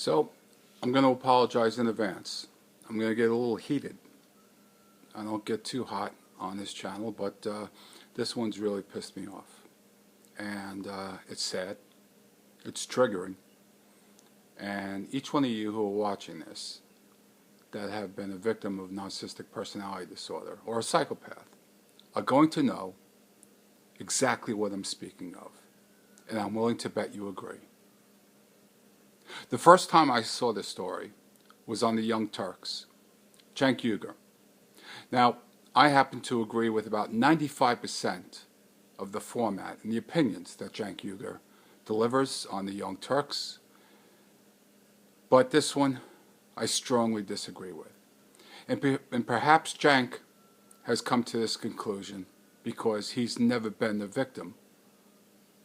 So, I'm going to apologize in advance. I'm going to get a little heated. I don't get too hot on this channel, but this one's really pissed me off. And it's sad. It's triggering. And each one of you who are watching this that have been a victim of narcissistic personality disorder or a psychopath are going to know exactly what I'm speaking of. And I'm willing to bet you agree. The first time I saw this story was on the Young Turks, Cenk Uygur. Now, I happen to agree with about 95% of the format and the opinions that Cenk Uygur delivers on the Young Turks, but this one I strongly disagree with. And perhaps Cenk has come to this conclusion because he's never been the victim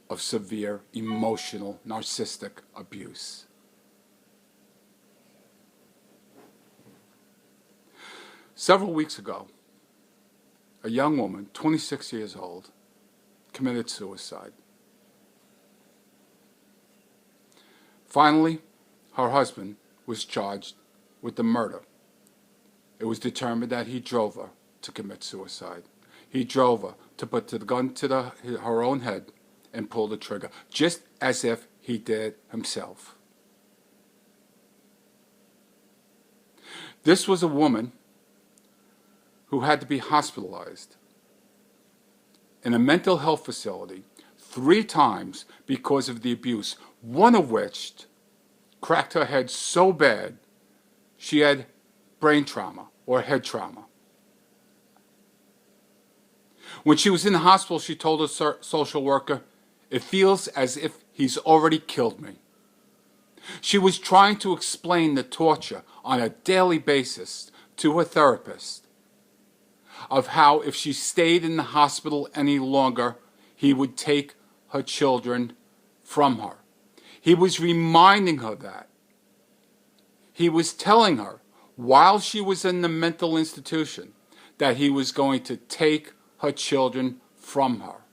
of severe emotional narcissistic abuse. Several weeks ago, a young woman, 26 years old, committed suicide. Finally, her husband was charged with the murder. It was determined that he drove her to commit suicide. He drove her to put the gun to her own head and pull the trigger, just as if he did it himself. This was a woman who had to be hospitalized in a mental health facility 3 times because of the abuse, one of which cracked her head so bad she had brain trauma or head trauma. When she was in the hospital, she told her social worker, "It feels as if he's already killed me." She was trying to explain the torture on a daily basis to her therapist of how if she stayed in the hospital any longer, he would take her children from her. He was reminding her that. He was telling her, while she was in the mental institution, that he was going to take her children from her.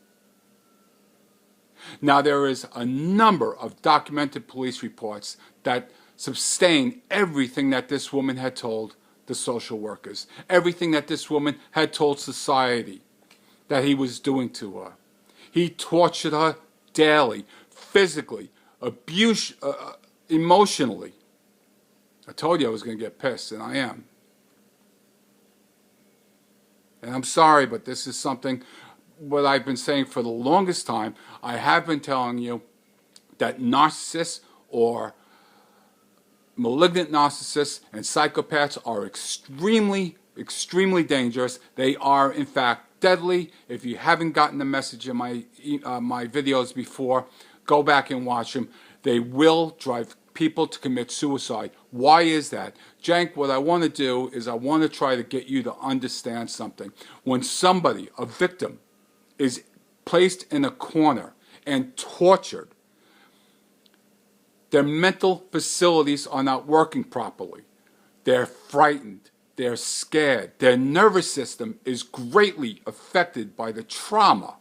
Now, there is a number of documented police reports that sustain everything that this woman had told the social workers, everything that this woman had told society that he was doing to her. He tortured her daily, physically, emotionally. I told you I was going to get pissed, and I am. And I'm sorry, but this is something what I've been saying for the longest time. I have been telling you that narcissists or malignant narcissists and psychopaths are extremely, extremely dangerous. They are, in fact, deadly. If you haven't gotten the message in my videos before, go back and watch them. They will drive people to commit suicide. Why is that? Cenk, what I want to do is I want to try to get you to understand something. When somebody, a victim, is placed in a corner and tortured, their mental facilities are not working properly. They're frightened. They're scared. Their nervous system is greatly affected by the trauma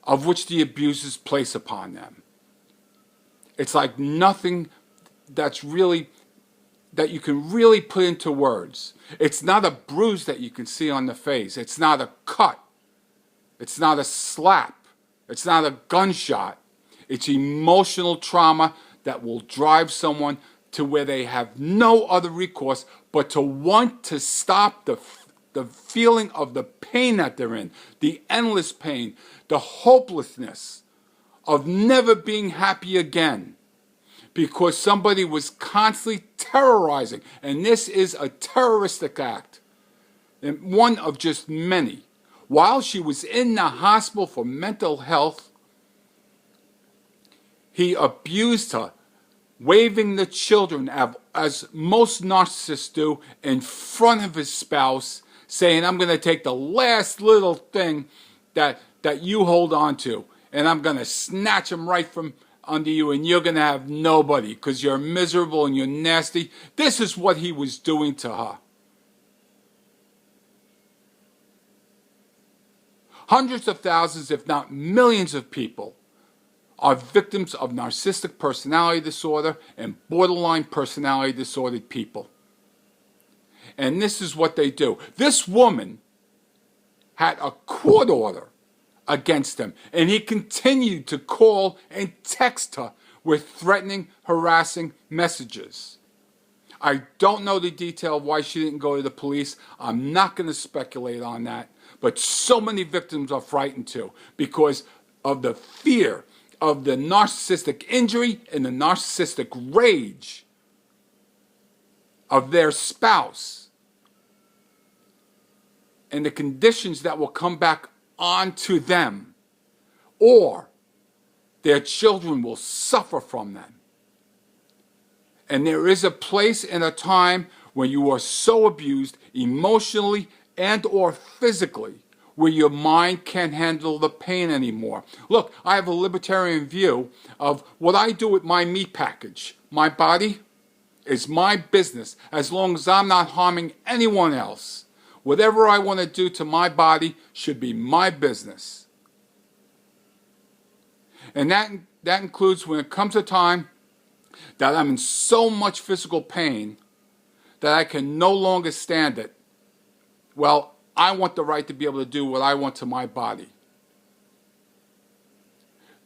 of which the abusers place upon them. It's like nothing that you can really put into words. It's not a bruise that you can see on the face. It's not a cut. It's not a slap. It's not a gunshot. It's emotional trauma that will drive someone to where they have no other recourse but to want to stop the feeling of the pain that they're in, the endless pain, the hopelessness of never being happy again because somebody was constantly terrorizing. And this is a terroristic act, and one of just many. While she was in the hospital for mental health, he abused her, waving the children, as most narcissists do, in front of his spouse, saying, "I'm going to take the last little thing that you hold on to, and I'm going to snatch him right from under you, and you're going to have nobody because you're miserable and you're nasty." This is what he was doing to her. Hundreds of thousands, if not millions of people are victims of narcissistic personality disorder and borderline personality disordered people. And this is what they do. This woman had a court order against him, and he continued to call and text her with threatening, harassing messages. I don't know the detail of why she didn't go to the police. I'm not going to speculate on that. But so many victims are frightened too because of the fear of the narcissistic injury and the narcissistic rage of their spouse and the conditions that will come back onto them, or their children will suffer from them. And there is a place and a time when you are so abused emotionally and or physically where your mind can't handle the pain anymore. Look, I have a libertarian view of what I do with my meat package. My body is my business as long as I'm not harming anyone else. Whatever I want to do to my body should be my business. And that includes when it comes a time that I'm in so much physical pain that I can no longer stand it. Well, I want the right to be able to do what I want to my body.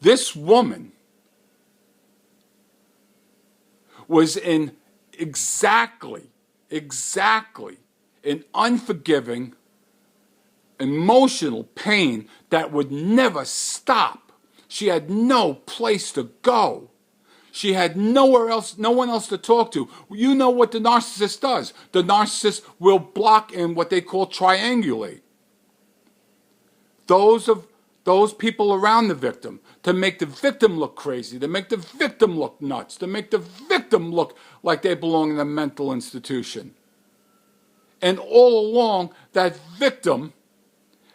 This woman was in exactly an unforgiving, emotional pain that would never stop. She had no place to go. She had no one else to talk to. You know what the narcissist does. The narcissist will block and what they call triangulate those people around the victim to make the victim look crazy, to make the victim look nuts, to make the victim look like they belong in a mental institution. And all along, that victim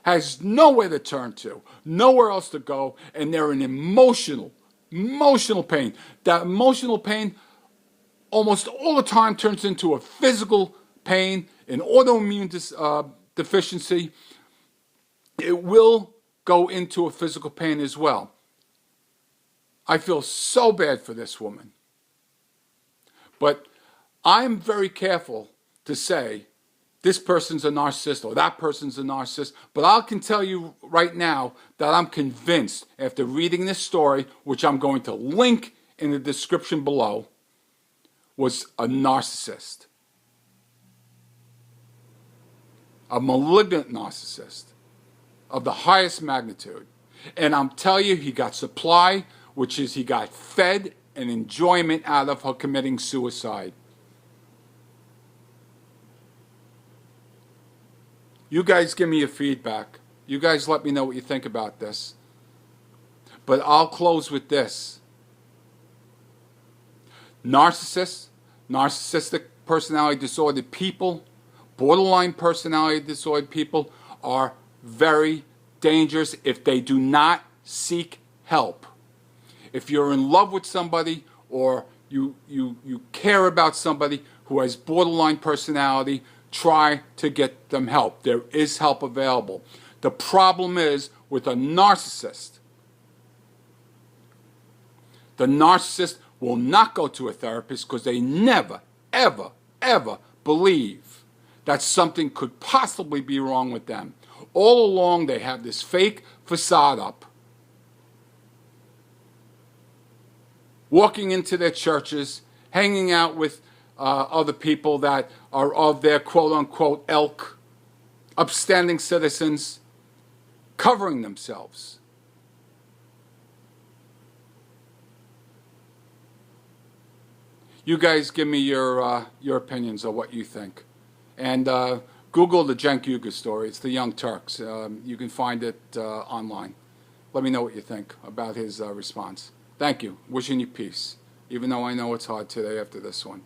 has nowhere to turn to, nowhere else to go, and they're in emotional pain. That emotional pain almost all the time turns into a physical pain, an autoimmune deficiency. It will go into a physical pain as well. I feel so bad for this woman. But I'm very careful to say this person's a narcissist or that person's a narcissist. But I can tell you right now that I'm convinced after reading this story, which I'm going to link in the description below, was a narcissist. A malignant narcissist of the highest magnitude. And I'm telling you, he got supply, which is he got fed and enjoyment out of her committing suicide. You guys give me your feedback. You guys let me know what you think about this. But I'll close with this. Narcissists, narcissistic personality disordered people, borderline personality disordered people are very dangerous if they do not seek help. If you're in love with somebody or you care about somebody who has borderline personality, try to get them help. There is help available. The problem is with a narcissist. The narcissist will not go to a therapist because they never, ever, ever believe that something could possibly be wrong with them. All along, they have this fake facade up. Walking into their churches, hanging out with other people that are of their quote-unquote ilk, upstanding citizens, covering themselves. You guys give me your opinions of what you think. And Google the Cenk Uygur story. It's the Young Turks. You can find it online. Let me know what you think about his response. Thank you. Wishing you peace, even though I know it's hard today after this one.